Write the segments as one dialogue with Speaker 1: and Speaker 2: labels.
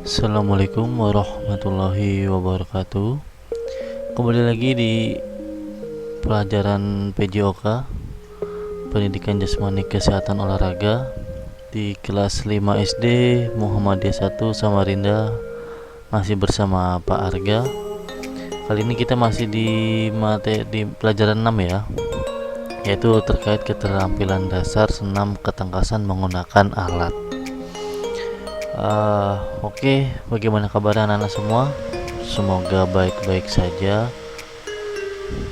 Speaker 1: Assalamualaikum warahmatullahi wabarakatuh. Kembali lagi di pelajaran PJOK, Pendidikan Jasmani Kesehatan Olahraga, di kelas 5 SD Muhammadiyah 1 Samarinda. Masih bersama Pak Arga. Kali ini kita masih di materi pelajaran 6 ya, yaitu terkait keterampilan dasar senam ketangkasan menggunakan alat. Oke, bagaimana kabar anak-anak semua? Semoga baik-baik saja.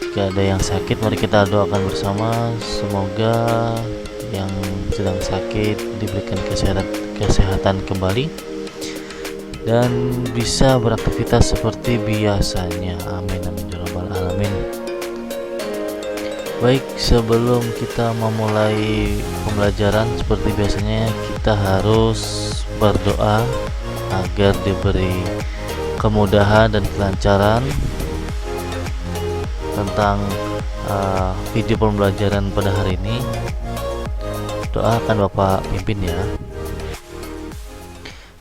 Speaker 1: Jika ada yang sakit, mari kita doakan bersama. Semoga yang sedang sakit diberikan kesehatan kembali dan bisa beraktivitas seperti biasanya. Amin amin ya rabbal alamin. Baik, sebelum kita memulai pembelajaran seperti biasanya, kita harus berdoa agar diberi kemudahan dan kelancaran tentang video pembelajaran pada hari ini. Doa akan Bapak pimpin ya.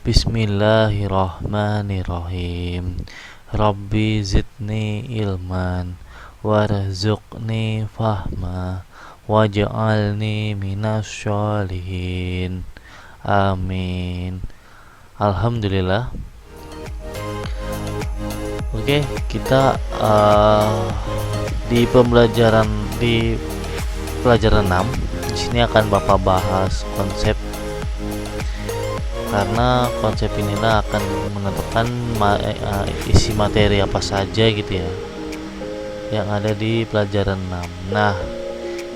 Speaker 1: Bismillahirrahmanirrahim. Rabbi zidni ilman warzuqni fahma waj'alni minasyolihin. Amin. Alhamdulillah. Oke, kita di pelajaran 6 di sini akan Bapak bahas konsep, karena konsep inilah akan menentukan isi materi apa saja gitu ya yang ada di pelajaran 6. Nah,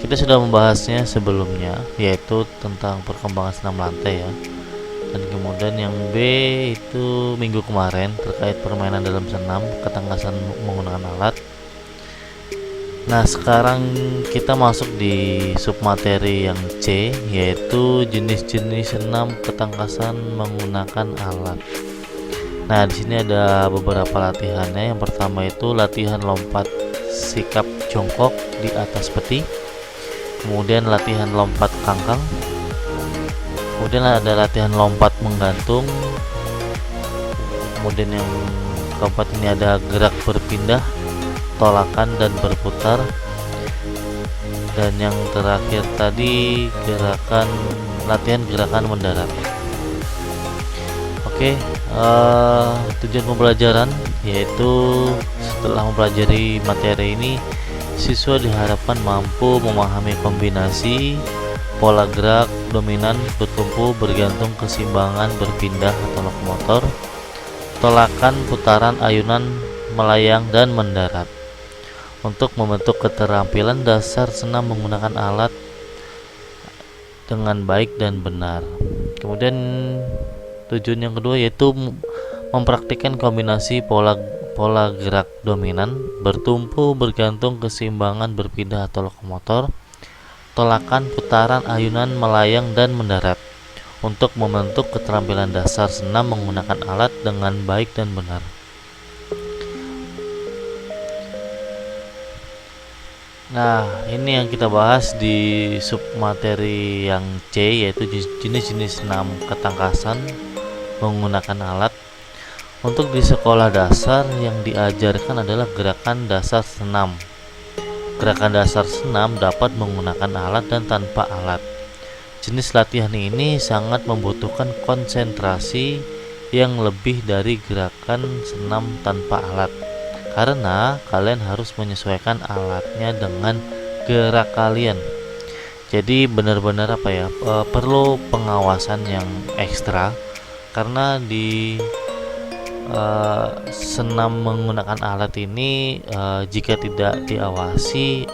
Speaker 1: kita sudah membahasnya sebelumnya, yaitu tentang perkembangan senam lantai ya. Dan kemudian yang B itu minggu kemarin terkait permainan dalam senam ketangkasan menggunakan alat. Nah, sekarang kita masuk di submateri yang C, yaitu jenis-jenis senam ketangkasan menggunakan alat. Nah, di sini ada beberapa latihannya. Yang pertama itu latihan lompat sikap jongkok di atas peti, kemudian latihan lompat kangkang, kemudian ada latihan lompat menggantung, kemudian yang keempat ini ada gerak berpindah, tolakan dan berputar, dan yang terakhir tadi latihan gerakan mendarat. Oke, tujuan pembelajaran yaitu setelah mempelajari materi ini, siswa diharapkan mampu memahami kombinasi pola gerak dominan, bertumpu, bergantung, keseimbangan, berpindah atau lokomotor, tolakan, putaran, ayunan, melayang, dan mendarat, untuk membentuk keterampilan dasar senam menggunakan alat dengan baik dan benar. Kemudian tujuan yang kedua yaitu mempraktikkan kombinasi pola gerak dominan, bertumpu, bergantung, keseimbangan, berpindah atau lokomotor, tolakan, putaran, ayunan, melayang, dan mendarat, untuk membentuk keterampilan dasar senam menggunakan alat dengan baik dan benar. Nah, ini yang kita bahas di submateri yang C, yaitu jenis-jenis senam ketangkasan menggunakan alat. Untuk di sekolah dasar yang diajarkan adalah gerakan dasar senam. Gerakan dasar senam dapat menggunakan alat dan tanpa alat. Jenis latihan ini sangat membutuhkan konsentrasi yang lebih dari gerakan senam tanpa alat, karena kalian harus menyesuaikan alatnya dengan gerak kalian. Jadi benar-benar perlu pengawasan yang ekstra, karena di senam menggunakan alat ini jika tidak diawasi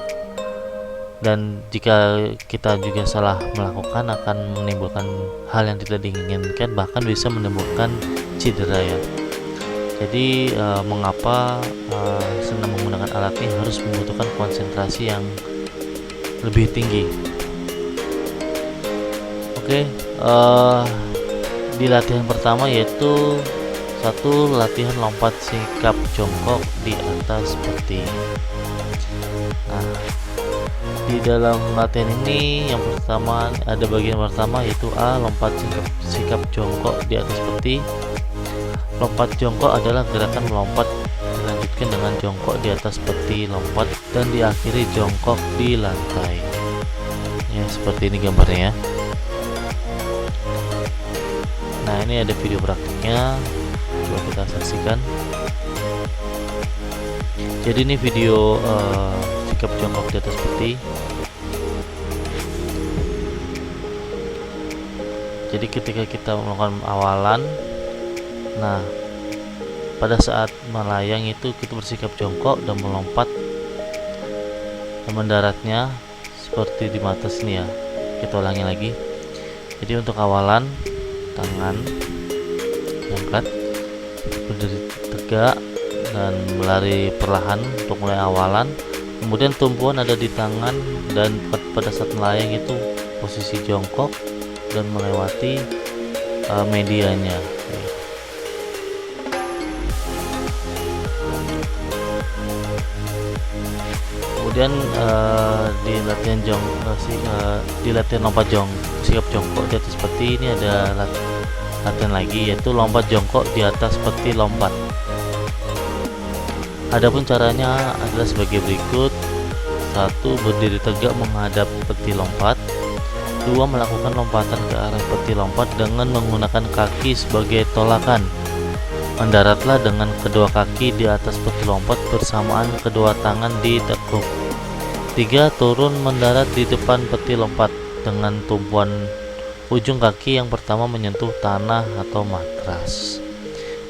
Speaker 1: dan jika kita juga salah melakukan, akan menimbulkan hal yang tidak diinginkan, bahkan bisa menimbulkan cedera ya. Jadi mengapa senam menggunakan alat ini harus membutuhkan konsentrasi yang lebih tinggi. Oke, di latihan pertama yaitu latihan lompat sikap jongkok di atas peti. Nah, di dalam latihan ini yang pertama ada bagian pertama yaitu A, lompat sikap jongkok di atas peti. Lompat jongkok adalah gerakan melompat dilanjutkan dengan jongkok di atas peti lompat dan diakhiri jongkok di lantai. Ya, seperti ini gambarnya ya. Nah, ini ada video praktiknya, coba kita saksikan. Jadi ini video sikap jongkok di atas peti. Jadi ketika kita melakukan awalan, nah pada saat melayang itu kita bersikap jongkok dan melompat dan mendaratnya seperti di atas ini ya. Kita ulangi lagi. Jadi untuk awalan, tangan angkat, berdiri tegak dan melari perlahan untuk mulai awalan. Kemudian tumpuan ada di tangan dan pada saat melayang itu posisi jongkok dan melewati medianya. Kemudian di latihan di latihan lompat sikap jongkok di atas peti ini ada latihan lagi, yaitu lompat jongkok di atas peti lompat. Adapun caranya adalah sebagai berikut. 1. Berdiri tegak menghadap peti lompat. 2. Melakukan lompatan ke arah peti lompat dengan menggunakan kaki sebagai tolakan. Mendaratlah dengan kedua kaki di atas peti lompat bersamaan kedua tangan ditekuk. 3. Turun mendarat di depan peti lompat dengan tumpuan ujung kaki yang pertama menyentuh tanah atau matras.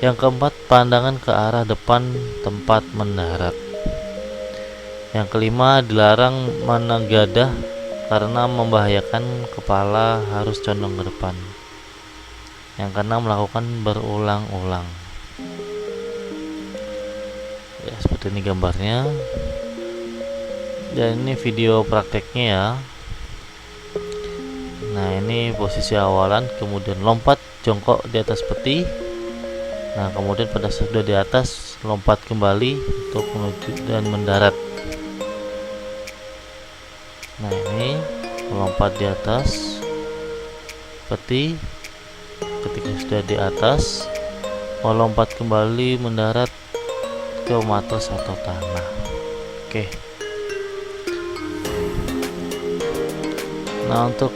Speaker 1: Yang keempat, pandangan ke arah depan tempat mendarat. Yang kelima, dilarang menegadah karena membahayakan, kepala harus condong ke depan. Yang keenam, melakukan berulang-ulang. Ya, seperti ini gambarnya. Dan ini video prakteknya ya. Nah, ini posisi awalan, kemudian lompat jongkok di atas peti. Nah, kemudian pada saat sudah di atas, lompat kembali untuk menuju dan mendarat. Nah, ini melompat di atas peti. Ketika sudah di atas, melompat kembali mendarat ke matras atau tanah. Oke. Nah, untuk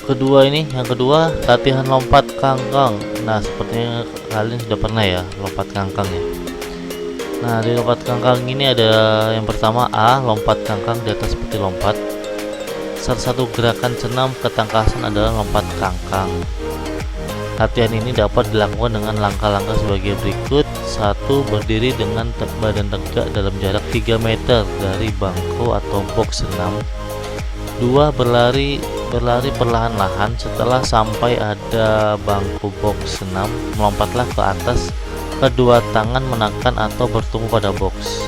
Speaker 1: yang kedua latihan lompat kangkang. Nah, sepertinya kalian sudah pernah ya lompat kangkang ya. Nah, di lompat kangkang ini ada yang pertama, A. Lompat kangkang di atas peti lompat. Salah satu gerakan senam ketangkasan adalah lompat kangkang. Latihan ini dapat dilakukan dengan langkah-langkah sebagai berikut. 1. Berdiri dengan badan tegak dalam jarak 3 meter dari bangku atau box senam. 2. Berlari perlahan-lahan. Setelah sampai ada bangku box senam, melompatlah ke atas, kedua tangan menekan atau bertumpu pada box.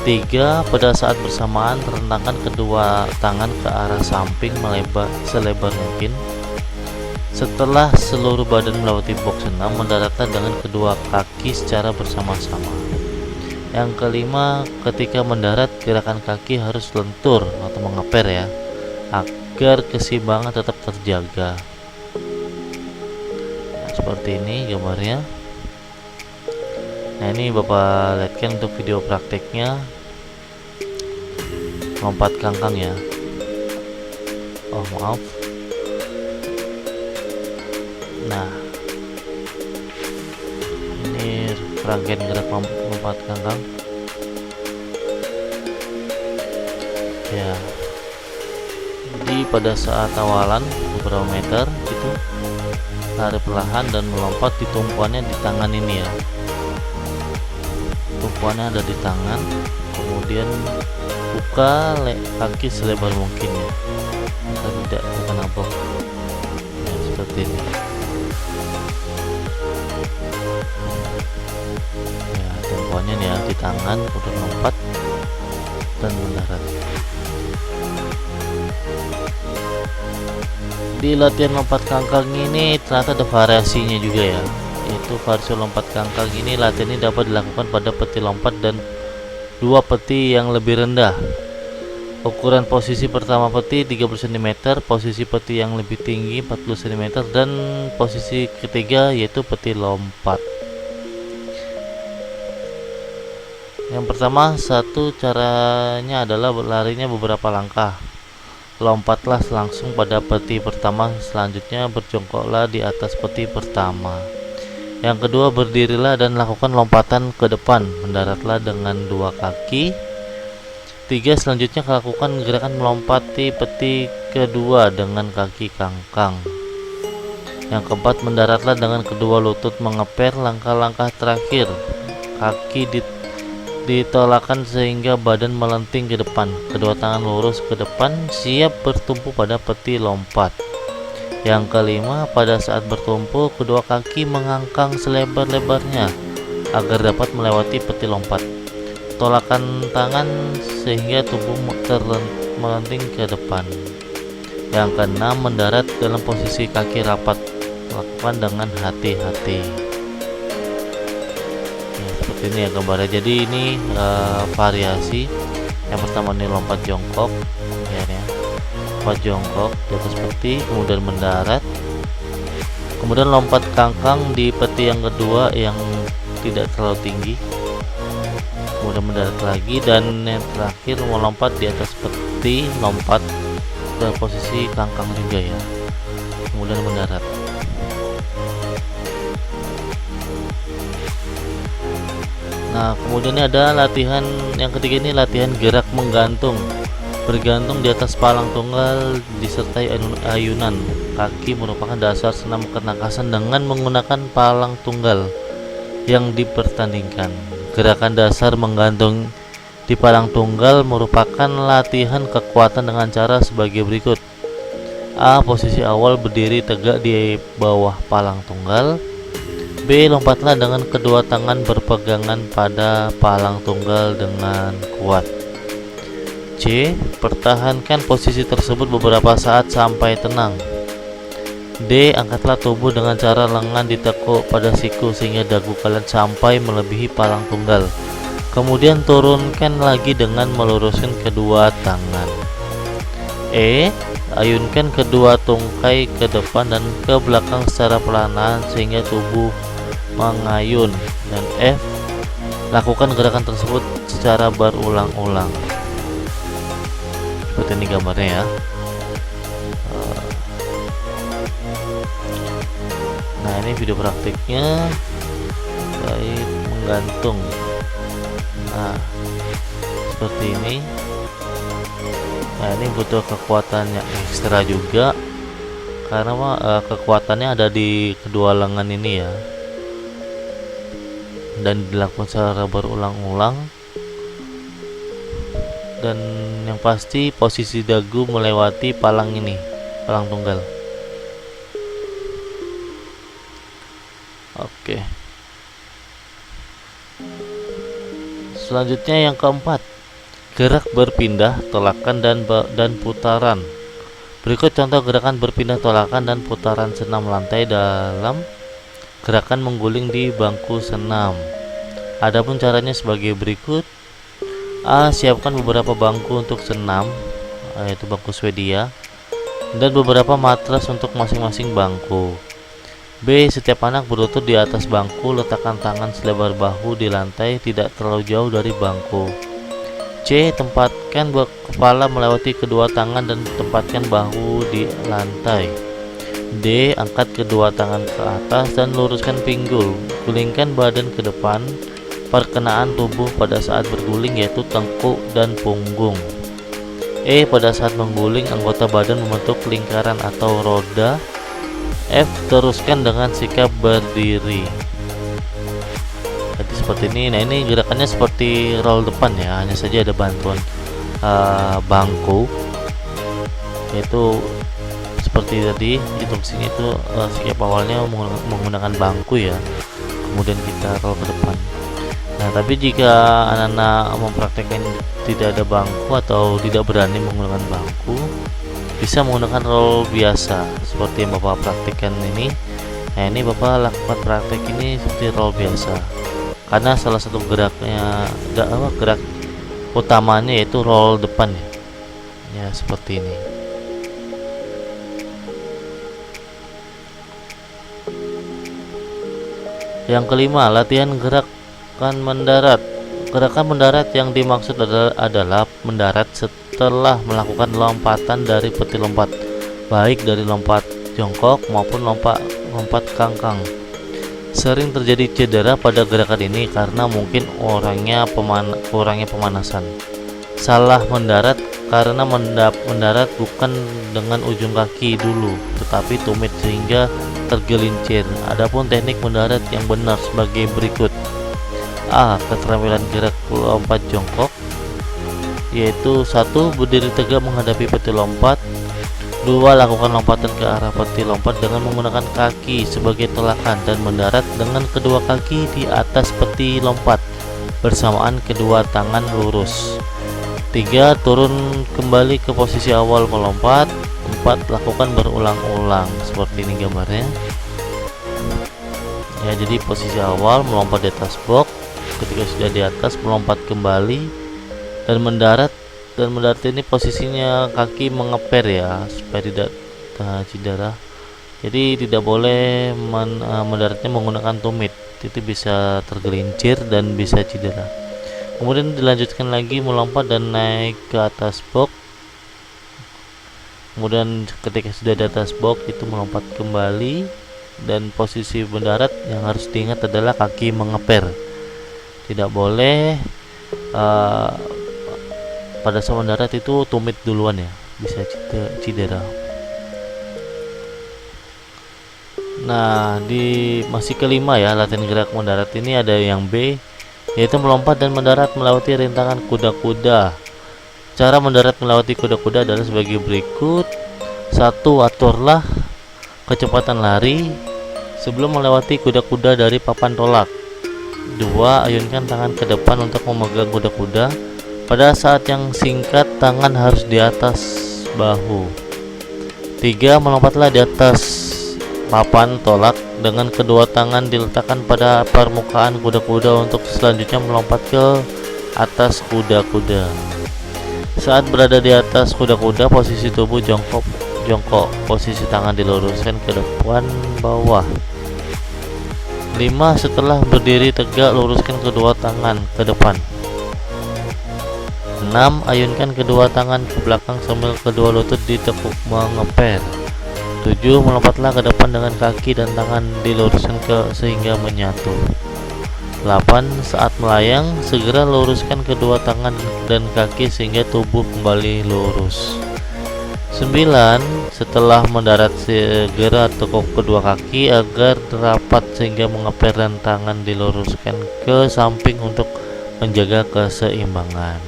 Speaker 1: 3. Pada saat bersamaan, rentangkan kedua tangan ke arah samping selebar mungkin. Setelah seluruh badan melewati box senam, mendaratlah dengan kedua kaki secara bersama-sama. Yang kelima, ketika mendarat, gerakan kaki harus lentur atau mengeper ya, agar keseimbangan tetap terjaga. Nah, seperti ini gambarnya. Nah, ini Bapak lihatkan untuk video prakteknya lompat kangkang ya. Oh, maaf. Nah, ini rangkaian gerak lompat kangkang ya. Jadi pada saat awalan beberapa meter itu lari perlahan dan melompat, di tumpuannya di tangan ini ya. Tumpuannya ada di tangan, kemudian buka kaki selebar mungkin ya, agar tidak terkena box ya, seperti ini ya. Tumpuannya ya di tangan, kemudian lompat dan mendarat. Di latihan lompat kangkang ini ternyata ada variasinya juga ya, yaitu variasi lompat kangkang ini latihan ini dapat dilakukan pada peti lompat dan dua peti yang lebih rendah. Ukuran posisi pertama peti 30 cm, posisi peti yang lebih tinggi 40 cm, dan posisi ketiga yaitu peti lompat. Yang pertama, satu caranya adalah berlarinya beberapa langkah. Lompatlah langsung pada peti pertama, selanjutnya berjongkoklah di atas peti pertama. Yang kedua, berdirilah dan lakukan lompatan ke depan, mendaratlah dengan dua kaki. Tiga, selanjutnya lakukan gerakan melompati peti kedua dengan kaki kangkang. Yang keempat, mendaratlah dengan kedua lutut mengepel. Langkah-langkah terakhir, kaki ditolakkan sehingga badan melenting ke depan, kedua tangan lurus ke depan, siap bertumpu pada peti lompat. Yang kelima, pada saat bertumpu, kedua kaki mengangkang selebar-lebarnya agar dapat melewati peti lompat. Tolakkan tangan sehingga tubuh melenting ke depan. Yang keenam, mendarat dalam posisi kaki rapat, lakukan dengan hati-hati. Seperti ini ya gambarnya. Jadi ini variasi. Yang pertama ini lompat jongkok ya, lompat jongkok di atas peti, kemudian mendarat, kemudian lompat kangkang di peti yang kedua yang tidak terlalu tinggi, kemudian mendarat lagi, dan yang terakhir melompat di atas peti, lompat ke posisi kangkang juga ya, kemudian mendarat. Nah, kemudian ini ada latihan yang ketiga, ini latihan gerak menggantung. Bergantung di atas palang tunggal disertai ayunan kaki merupakan dasar senam ketangkasan dengan menggunakan palang tunggal yang dipertandingkan. Gerakan dasar menggantung di palang tunggal merupakan latihan kekuatan dengan cara sebagai berikut. A. Posisi awal, berdiri tegak di bawah palang tunggal. B. Lompatlah dengan kedua tangan berpegangan pada palang tunggal dengan kuat. C. Pertahankan posisi tersebut beberapa saat sampai tenang. D. Angkatlah tubuh dengan cara lengan ditekuk pada siku sehingga dagu kalian sampai melebihi palang tunggal. Kemudian turunkan lagi dengan meluruskan kedua tangan. E. Ayunkan kedua tungkai ke depan dan ke belakang secara perlahan sehingga tubuh mengayun. Dan F. Lakukan gerakan tersebut secara berulang-ulang. Seperti ini gambarnya ya. Nah, ini video praktiknya terkait menggantung. Nah, seperti ini. Nah, ini butuh kekuatan yang ekstra juga karena kekuatannya ada di kedua lengan ini ya, dan dilakukan secara berulang-ulang. Dan yang pasti posisi dagu melewati palang ini, palang tunggal. Oke. Selanjutnya yang keempat, gerak berpindah, tolakan dan putaran. Berikut contoh gerakan berpindah, tolakan dan putaran senam lantai dalam gerakan mengguling di bangku senam. Adapun caranya sebagai berikut. A. Siapkan beberapa bangku untuk senam, yaitu bangku Swedia, dan beberapa matras untuk masing-masing bangku. B. Setiap anak berlutut di atas bangku, letakkan tangan selebar bahu di lantai, tidak terlalu jauh dari bangku. C. Tempatkan kepala melewati kedua tangan dan tempatkan bahu di lantai. D. Angkat kedua tangan ke atas dan luruskan pinggul, gulingkan badan ke depan. Perkenaan tubuh pada saat berguling yaitu tengkuk dan punggung. E. Pada saat mengguling, anggota badan membentuk lingkaran atau roda. F. Teruskan dengan sikap berdiri. Jadi seperti ini. Nah, ini gerakannya seperti roll depan ya, hanya saja ada bantuan bangku, yaitu seperti tadi instruksinya itu sikap awalnya menggunakan bangku ya, kemudian kita roll ke depan. Nah, tapi jika anak-anak mempraktekkan tidak ada bangku atau tidak berani menggunakan bangku, bisa menggunakan roll biasa seperti yang Bapak praktikkan ini. Nah, ini Bapak lakukan praktek ini seperti roll biasa, karena salah satu gerak utamanya yaitu roll depan ya. Ya, seperti ini. Yang kelima, latihan gerakan mendarat. Gerakan mendarat yang dimaksud adalah mendarat setelah melakukan lompatan dari peti lompat, baik dari lompat jongkok maupun lompat kangkang. Sering terjadi cedera pada gerakan ini karena mungkin kurangnya pemanasan. Salah mendarat karena mendarat bukan dengan ujung kaki dulu, tetapi tumit sehingga tergelincir. Adapun teknik mendarat yang benar sebagai berikut. A. Keterampilan gerak lompat jongkok, yaitu 1. Berdiri tegak menghadapi peti lompat. 2. Lakukan lompatan ke arah peti lompat dengan menggunakan kaki sebagai tolakan dan mendarat dengan kedua kaki di atas peti lompat bersamaan kedua tangan lurus. 3. Turun kembali ke posisi awal melompat. 4. Lakukan berulang-ulang seperti ini gambarnya. Ya, jadi posisi awal melompat di atas box, ketika sudah di atas melompat kembali dan mendarat. Dan mendarat ini posisinya kaki mengeper ya, supaya tidak cedera. Jadi tidak boleh mendaratnya menggunakan tumit, itu bisa tergelincir dan bisa cedera. Kemudian dilanjutkan lagi melompat dan naik ke atas box. Kemudian ketika sudah di atas box itu melompat kembali, dan posisi mendarat yang harus diingat adalah kaki mengeper. Tidak boleh pada saat mendarat itu tumit duluan ya, bisa cedera. Nah, di masih kelima ya, latihan gerak mendarat ini ada yang B, yaitu melompat dan mendarat melewati rintangan kuda-kuda. Cara mendarat melewati kuda-kuda adalah sebagai berikut. 1. Aturlah kecepatan lari sebelum melewati kuda-kuda dari papan tolak. 2. Ayunkan tangan ke depan untuk memegang kuda-kuda. Pada saat yang singkat, tangan harus di atas bahu. 3. Melompatlah di atas papan tolak dengan kedua tangan diletakkan pada permukaan kuda-kuda untuk selanjutnya melompat ke atas kuda-kuda. Saat berada di atas kuda-kuda, posisi tubuh jongkok, posisi tangan diluruskan ke depan bawah. 5. Setelah berdiri tegak, luruskan kedua tangan ke depan. 6. Ayunkan kedua tangan ke belakang sambil kedua lutut ditekuk mengeper. 7. Melompatlah ke depan dengan kaki dan tangan diluruskan sehingga menyatu. 8. Saat melayang, segera luruskan kedua tangan dan kaki sehingga tubuh kembali lurus. 9. Setelah mendarat, segera tekuk kedua kaki agar rapat sehingga mengeper dan tangan diluruskan ke samping untuk menjaga keseimbangan.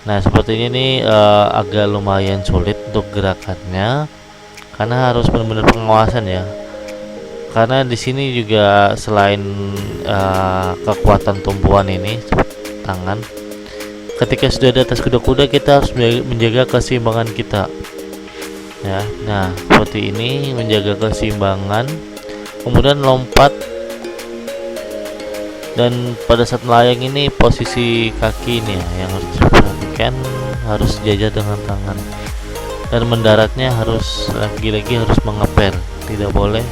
Speaker 1: Nah, sepertinya ini agak lumayan sulit untuk gerakannya karena harus benar-benar pengawasan ya. Karena di sini juga selain kekuatan tumpuan ini tangan, ketika sudah di atas kuda-kuda kita harus menjaga keseimbangan kita. Ya, nah seperti ini menjaga keseimbangan, kemudian lompat. Dan pada saat melayang ini posisi kaki ini ya yang harus diperhatikan, harus sejajar dengan tangan. Dan mendaratnya harus lagi-lagi harus mengeper, tidak boleh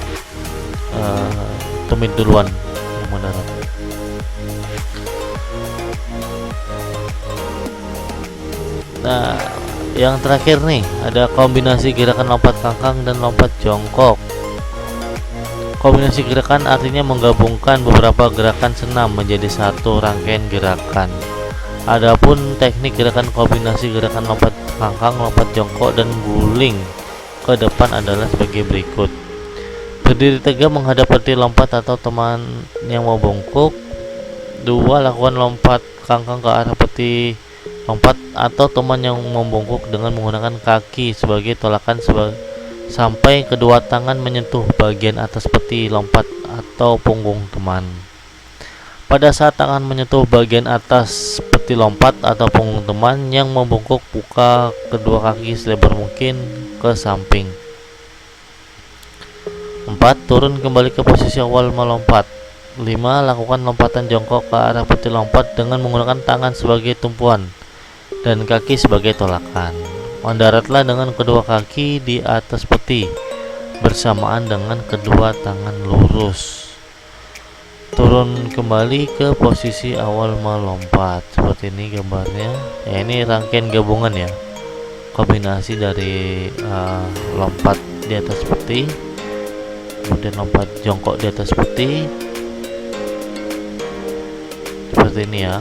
Speaker 1: tumit duluan yang mendarat. Nah, yang terakhir nih ada kombinasi gerakan lompat kangkang dan lompat jongkok. Kombinasi gerakan artinya menggabungkan beberapa gerakan senam menjadi satu rangkaian gerakan. Adapun teknik gerakan kombinasi gerakan lompat kangkang, lompat jongkok, dan guling ke depan adalah sebagai berikut. Berdiri tegak menghadap peti lompat atau teman yang mau bungkuk. 2. Lakukan lompat kangkang ke arah peti lompat atau teman yang membungkuk dengan menggunakan kaki sebagai tolakan sampai kedua tangan menyentuh bagian atas peti lompat atau punggung teman. Pada saat tangan menyentuh bagian atas peti lompat atau punggung teman yang membungkuk, buka kedua kaki selebar mungkin ke samping. 4. Turun kembali ke posisi awal melompat. 5. Lakukan lompatan jongkok ke arah peti lompat dengan menggunakan tangan sebagai tumpuan dan kaki sebagai tolakan. Mendaratlah dengan kedua kaki di atas peti bersamaan dengan kedua tangan lurus. turun kembali ke posisi awal melompat. Seperti ini gambarnya ya, ini rangkaian gabungan ya, kombinasi dari lompat di atas peti, kemudian lompat jongkok di atas peti, seperti ini ya.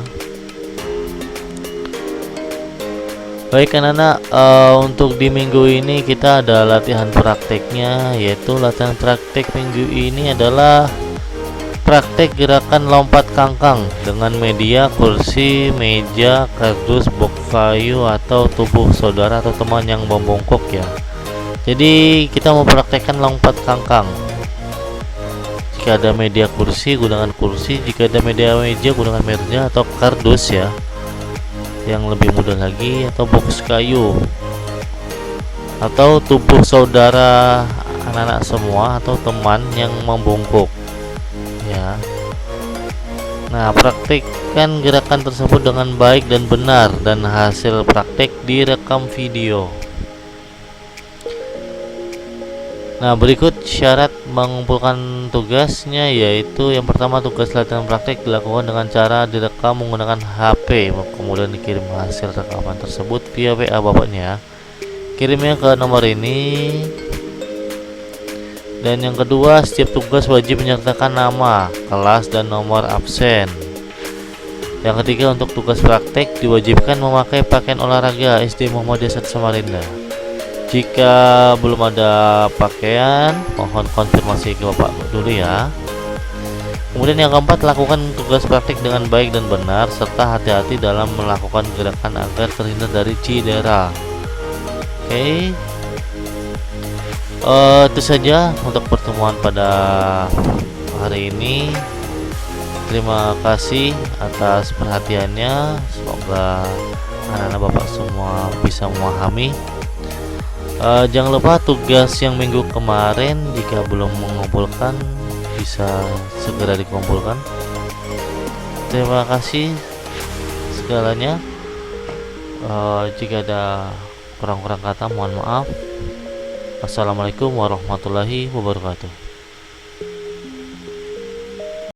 Speaker 1: Baik anak-anak, untuk di minggu ini kita ada latihan prakteknya, yaitu latihan praktek minggu ini adalah praktek gerakan lompat kangkang dengan media kursi, meja, kardus, box kayu, atau tubuh saudara atau teman yang membungkuk ya. Jadi kita mau praktekkan lompat kangkang. Jika ada media kursi, gunakan kursi. Jika ada media meja, gunakan meja atau kardus ya. Yang lebih mudah lagi, atau box kayu, atau tubuh saudara anak-anak semua atau teman yang membungkuk ya. Nah, praktikkan gerakan tersebut dengan baik dan benar, dan hasil praktek direkam video. Nah, berikut syarat mengumpulkan tugasnya, yaitu yang pertama, tugas latihan praktek dilakukan dengan cara direkam menggunakan HP, kemudian dikirim hasil rekaman tersebut via WA bapaknya. Kirimnya ke nomor ini. Dan yang kedua, setiap tugas wajib menyertakan nama, kelas, dan nomor absen. Yang ketiga, untuk tugas praktek diwajibkan memakai pakaian olahraga SD Muhammadiyah 1 Samarinda. Jika belum ada pakaian, mohon konfirmasi ke bapak dulu ya. Kemudian yang keempat, lakukan tugas praktik dengan baik dan benar, serta hati-hati dalam melakukan gerakan agar terhindar dari cedera. Oke. Itu saja untuk pertemuan pada hari ini. Terima kasih atas perhatiannya. Semoga anak-anak bapak semua bisa memahami. Jangan lupa tugas yang minggu kemarin, jika belum mengumpulkan bisa segera dikumpulkan. Terima kasih segalanya. Jika ada kurang-kurang kata mohon maaf. Assalamualaikum warahmatullahi wabarakatuh.